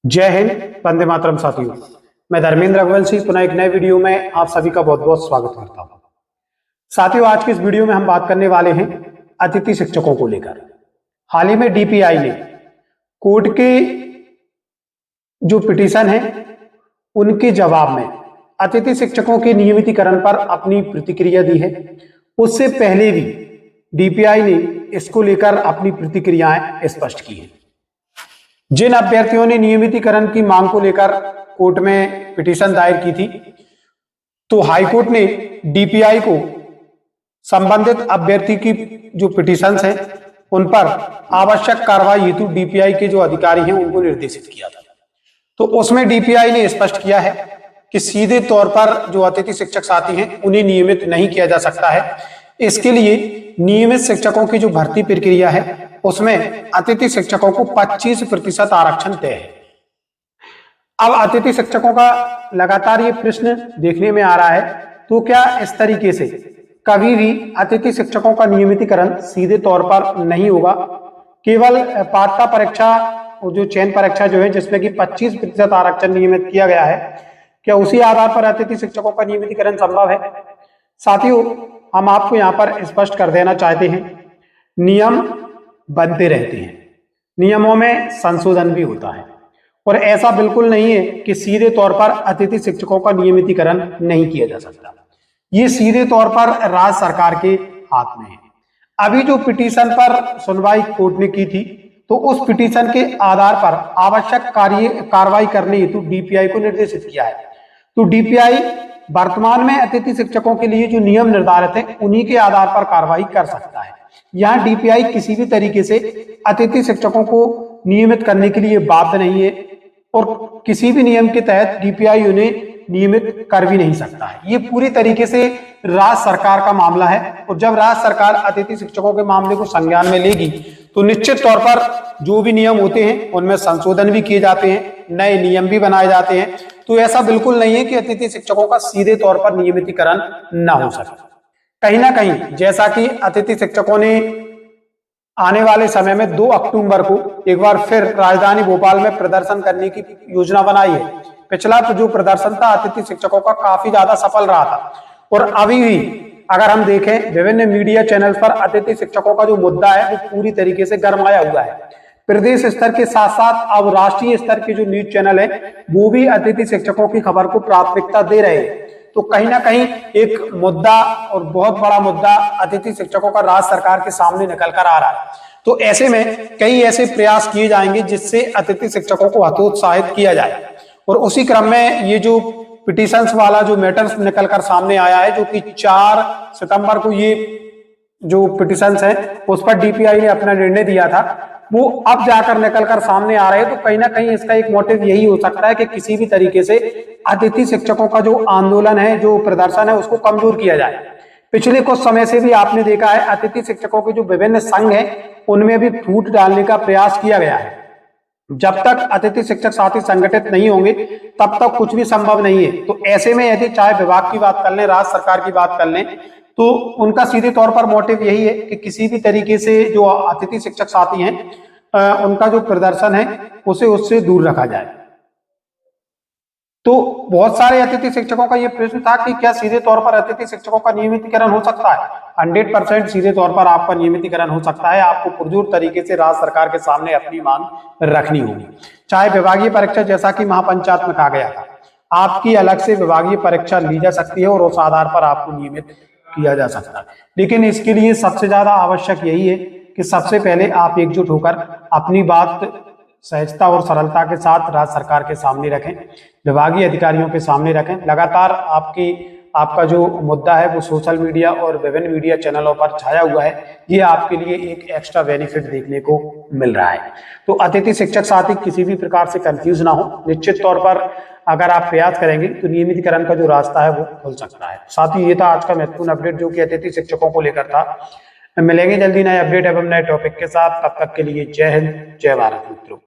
जय हिंद, वंदे मातरम। साथियों, मैं धर्मेंद्र अग्रवंशी पुनः एक नए वीडियो में आप सभी का बहुत बहुत स्वागत करता हूं। साथियों, आज की इस वीडियो में हम बात करने वाले हैं अतिथि शिक्षकों को लेकर। हाल ही में डीपीआई ने कोर्ट के जो पिटीशन है उनके जवाब में अतिथि शिक्षकों के नियमितीकरण पर अपनी प्रतिक्रिया दी है। उससे पहले भी डीपीआई ने इसको लेकर अपनी प्रतिक्रियाएं स्पष्ट की है। जिन अभ्यर्थियों ने नियमितीकरण की मांग को लेकर कोर्ट में पिटीशन दायर की थी, तो हाईकोर्ट ने डीपीआई को संबंधित अभ्यर्थी की जो पिटीशंस हैं उन पर आवश्यक कार्रवाई हेतु डीपीआई के जो अधिकारी हैं उनको निर्देशित किया था। तो उसमें डीपीआई ने स्पष्ट किया है कि सीधे तौर पर जो अतिथि शिक्षक साथी हैं उन्हें नियमित नहीं किया जा सकता है। इसके लिए नियमित शिक्षकों की जो भर्ती प्रक्रिया है उसमें अतिथि शिक्षकों को 25% आरक्षण तय है। अब अतिथि शिक्षकों का लगातार ये प्रश्न देखने में आ रहा है, तो क्या इस तरीके से कभी भी अतिथि शिक्षकों का नियमितीकरण सीधे तौर पर नहीं होगा? केवल पात्रता परीक्षा और जो चयन परीक्षा जो है जिसमें कि 25% आरक्षण नियमित किया गया है, क्या उसी आधार पर अतिथि शिक्षकों का नियमितीकरण संभव है? साथियों, हम आपको यहाँ पर स्पष्ट कर देना चाहते हैं, नियम बनते रहते हैं, नियमों में संशोधन भी होता है और ऐसा बिल्कुल नहीं है कि सीधे तौर पर अतिथि शिक्षकों का नियमितीकरण नहीं किया जा सकता। ये सीधे तौर पर राज्य सरकार के हाथ में है। अभी जो पिटीशन पर सुनवाई कोर्ट ने की थी, तो उस पिटीशन के आधार पर आवश्यक कार्रवाई करने हेतु डीपीआई को निर्देशित किया है। तो डीपीआई वर्तमान में अतिथि शिक्षकों के लिए जो नियम निर्धारित है उन्हीं के आधार पर कार्रवाई कर सकता है। यहाँ डीपीआई किसी भी तरीके से अतिथि शिक्षकों को नियमित करने के लिए बाध्य नहीं है और किसी भी नियम के तहत डीपीआई उन्हें नियमित कर भी नहीं सकता है। ये पूरी तरीके से राज्य सरकार का मामला है और जब राज्य सरकार अतिथि शिक्षकों के मामले को संज्ञान में लेगी तो निश्चित तौर पर जो भी नियम होते हैं उनमें संशोधन भी किए जाते हैं, नए नियम भी बनाए जाते हैं। तो ऐसा बिल्कुल नहीं है कि अतिथि शिक्षकों का सीधे तौर पर नियमितीकरण न हो सके। कहीं ना कहीं जैसा कि अतिथि शिक्षकों ने आने वाले समय में 2 अक्टूबर को एक बार फिर राजधानी भोपाल में प्रदर्शन करने की योजना बनाई है। पिछला जो प्रदर्शन था अतिथि शिक्षकों का काफी ज्यादा सफल रहा था और अभी भी अगर हम देखें विभिन्न मीडिया चैनल पर अतिथि शिक्षकों का जो मुद्दा है वो पूरी तरीके से गरमाया हुआ है। प्रदेश स्तर के साथ साथ अब राष्ट्रीय स्तर के जो न्यूज चैनल है वो भी अतिथि शिक्षकों की खबर को प्राथमिकता दे रहे हैं। तो कहीं ना कहीं एक मुद्दा और बहुत बड़ा मुद्दा अतिथि शिक्षकों का राज्य सरकार के सामने निकल कर आ रहा है। तो ऐसे में कई ऐसे प्रयास किए जाएंगे जिससे अतिथि शिक्षकों को हतोत्साहित किया जाए और उसी क्रम में ये जो पिटीशंस वाला जो मैटर्स निकल कर सामने आया है, जो कि 4 सितंबर को ये जो पिटीशंस है उस पर डीपीआई ने अपना निर्णय दिया था, वो अब जाकर निकल कर सामने आ रहे हैं। तो कहीं ना कहीं इसका एक मोटिव यही हो सकता है कि किसी भी तरीके से अतिथि शिक्षकों का जो आंदोलन है, जो प्रदर्शन है, उसको कमजोर किया जाए। पिछले कुछ समय से भी आपने देखा है अतिथि शिक्षकों के जो विभिन्न संघ हैं उनमें भी फूट डालने का प्रयास किया गया है। जब तक अतिथि शिक्षक साथी संगठित नहीं होंगे तब तक कुछ भी संभव नहीं है। तो ऐसे में यदि चाहे विभाग की बात कर लें, राज्य सरकार की बात कर लें, तो उनका सीधे तौर पर मोटिव यही है कि किसी भी तरीके से जो अतिथि शिक्षक साथी हैं उनका जो प्रदर्शन है उसे उससे दूर रखा जाए। तो बहुत सारे अतिथि शिक्षकों का यह प्रश्न था कि क्या सीधे तौर पर अतिथि शिक्षकों का नियमितीकरण हो सकता है? 100% सीधे तौर पर आपका नियमितीकरण हो सकता है। आपको पुरजोर तरीके से राज्य सरकार के सामने अपनी मांग रखनी होगी। चाहे विभागीय परीक्षा जैसा कि महापंचायत में कहा गया था, आपकी अलग से विभागीय परीक्षा ली जा सकती है और उस आधार पर आपको नियमित किया जा सकता है। लेकिन इसके लिए सबसे ज्यादा आवश्यक यही है कि सबसे पहले आप एकजुट होकर अपनी बात सहजता और सरलता के साथ राज्य सरकार के सामने रखें, विभागीय अधिकारियों के सामने रखें। लगातार आपका जो मुद्दा है वो सोशल मीडिया और विभिन्न मीडिया चैनलों पर छाया हुआ है। ये आपके लिए एक एक्स्ट्रा बेनिफिट देखने को मिल रहा है। तो अतिथि शिक्षक साथी किसी भी प्रकार से कंफ्यूज ना हो। निश्चित तौर पर अगर आप प्रयास करेंगे तो नियमितीकरण का जो रास्ता है वो खुल सकता है। साथ ही ये था आज का महत्वपूर्ण अपडेट जो कि अतिथि शिक्षकों को लेकर था। मिलेंगे जल्दी नए अपडेट एवं नए टॉपिक के साथ। तब तक के लिए जय हिंद, जय भारत मित्रों।